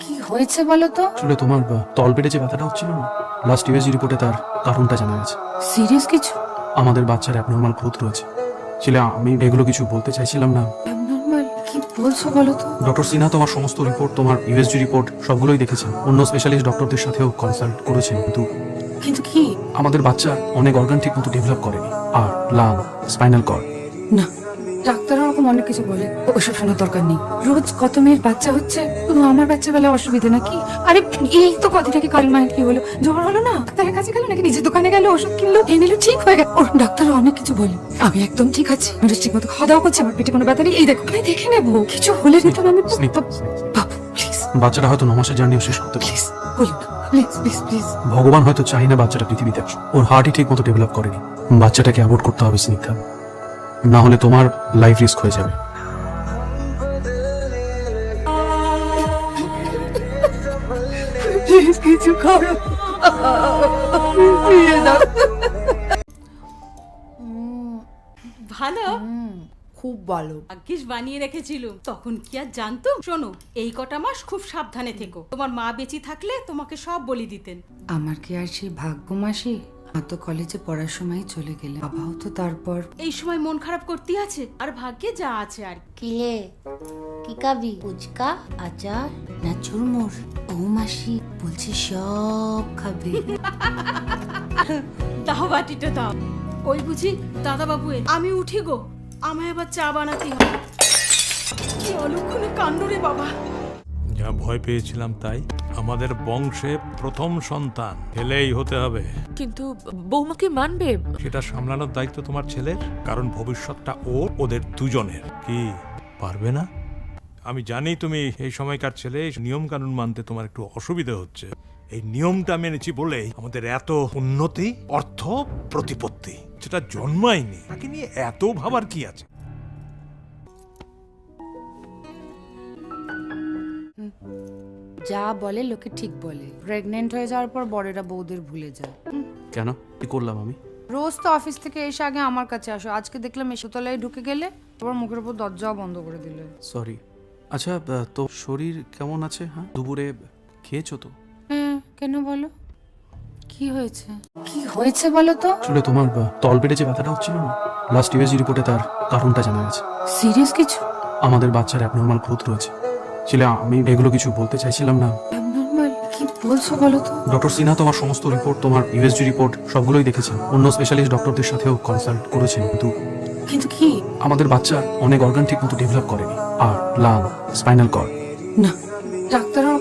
কি হয়েছে বলো তো? আসলে তোমার তলপেটে যে ব্যথাটা হচ্ছিল না, লাস্ট ইউএসজি রিপোর্টে তার কারণটা জানা গেছে। সিরিয়াস কিছু? আমাদের বাচ্চার অ্যাবনর্মাল গ্রোথ রয়েছে। ছিল আমি এগুলো কিছু বলতে চাইছিলাম না। অ্যাবনর্মাল? কি বলছো বলো তো? ডক্টর সিনহা তোমার সমস্ত রিপোর্ট, তোমার ইউএসজি রিপোর্ট সবগুলোই দেখেছেন। অন্য স্পেশালিস্ট ডক্টরদের সাথেও কনসাল্ট করেছেন, কিন্তু কি? আমাদের বাচ্চা অনেক অর্গান ঠিক মতো ডেভেলপ করেনি। আর লাং, স্পাইনাল কর্ড। না, ডাক্তাররা ওরকম অনেক কিছু বলে, ওসব শোনার দরকার নেই। রোজ কত মেয়ের বাচ্চা হচ্ছে, শুধু আমার বাচ্চা বেলা অসুবিধা নাকি? আরে এই তো কদিন আগে কাল মায়ের কি হলো, জ্বর হলো না, ডাক্তারের কাছে গেল নাকি নিজের দোকানে গেল, ওষুধ কিনলো, এনে নিল, ঠিক হয়ে গেল। ওর ডাক্তাররা অনেক কিছু বলে। আমি একদম ঠিক আছি, আমি ঠিক মতো খাওয়া দাওয়া করছি, আমার পেটে কোনো ব্যথা নেই। এই দেখো, আমি দেখে নেবো, কিছু হলে নিতাম আমি। বাবু প্লিজ, বাচ্চাটা হয়তো 9 মাসের জার্নিও শেষ করতে পারে। প্লিজ বলুন, প্লিজ প্লিজ প্লিজ। ভগবান হয়তো চাই না বাচ্চাটা পৃথিবীতে আসুক। ওর হার্টই ঠিক মতো ডেভেলপ করেনি। বাচ্চাটাকে অ্যাভয়েড করতে হবে স্নিগ্ধা, না হলে তোমার লাইফ রিস্ক হয়ে যাবে। প্লিজ কিছু করো, দিয়ে দাও। ভালো, খুব ভালো। ভাগ্যিস বানিয়ে রেখেছিল, তখন কি আর জানতো। শোনো, এই কটা মাস খুব সাবধানে থেকো। তোমার মা বেঁচে থাকলে তোমাকে সব বলে দিতেন। আমার কি আর সেই ভাগ্য মাসি? মা তো কলেজে পড়ার সময় চলে গেলে, বাবাও তো তারপর। এই সময় মন খারাপ করতে আছে, আর ভাগ্যে যা আছে আর কি। কিলে কি খাবি? ফুচকা, আচার না চুরমুর? ও মাসি বলছে সব খাবে। দাও বাটিটা দাও। ওই বুঝি দাদা বাবু আমি উঠি গো, আমায় আবার চা বানাতে হবে। কি অলক্ষণে কাণ্ড রে বাবা। যা ভয় পেয়েছিলাম তাই। আমাদের বংশে প্রথম সন্তান ছেলেই হতে হবে। কিন্তু বৌমাকে মানবে? সেটা সামলানোর দায়িত্ব তোমার ছেলের, কারণ ভবিষ্যৎটা ওদের দুজনের। কি পারবে না? আমি জানি তুমি এই সময়কার ছেলে, নিয়ম কানুন মানতে তোমার একটু অসুবিধা হচ্ছে। এই নিয়মটা মেনেছি বলেই আমাদের এত উন্নতি, অর্থ, প্রতিপত্তি। যেটা জন্মায়নি তাকে নিয়ে এত ভাবার কি আছে? যা বলে লোকে ঠিক বলে, প্রেগনেন্ট হয়ে যাওয়ার পর বড়েরা বউদের ভুলে যায়। কেন, কি করলাম আমি? রোজ তো অফিস থেকে এসে আগে আমার কাছে আসো, আজকে দেখলাম এসোতলায় ঢুকে গেলে, আবার মুখের উপর দরজাও বন্ধ করে দিলে। সরি। আচ্ছা, তো শরীর কেমন আছে? হ্যাঁ, দুপুরে খেয়েছো তো? হ্যাঁ, কেন বলো, কি হয়েছে? কি হয়েছে বলো তো? আসলে তোমার তলপেটে যে ব্যথাটা হচ্ছিল না, লাস্ট ইউএসজি রিপোর্টে তার কারণটা জানা গেছে। সিরিয়াস কিছু? আমাদের বাচ্চার অ্যাবনর্মাল গ্রোথ রয়েছে। ছিল আমি এগুলো কিছু বলতে চাইছিলাম না। অ্যাবনর্মাল? কি বলছো বলো তো? ডক্টর সিনহা তোমার সমস্ত রিপোর্ট, তোমার ইউএসজি রিপোর্ট সবগুলোই দেখেছেন। অন্য স্পেশালিস্ট ডক্টরদের সাথেও কনসাল্ট করেছেন, কিন্তু কি? আমাদের বাচ্চা অনেক অর্গান ঠিক মতো ডেভেলপ করেনি। আর লাং, স্পাইনাল কর্ড। না, ডাক্তাররা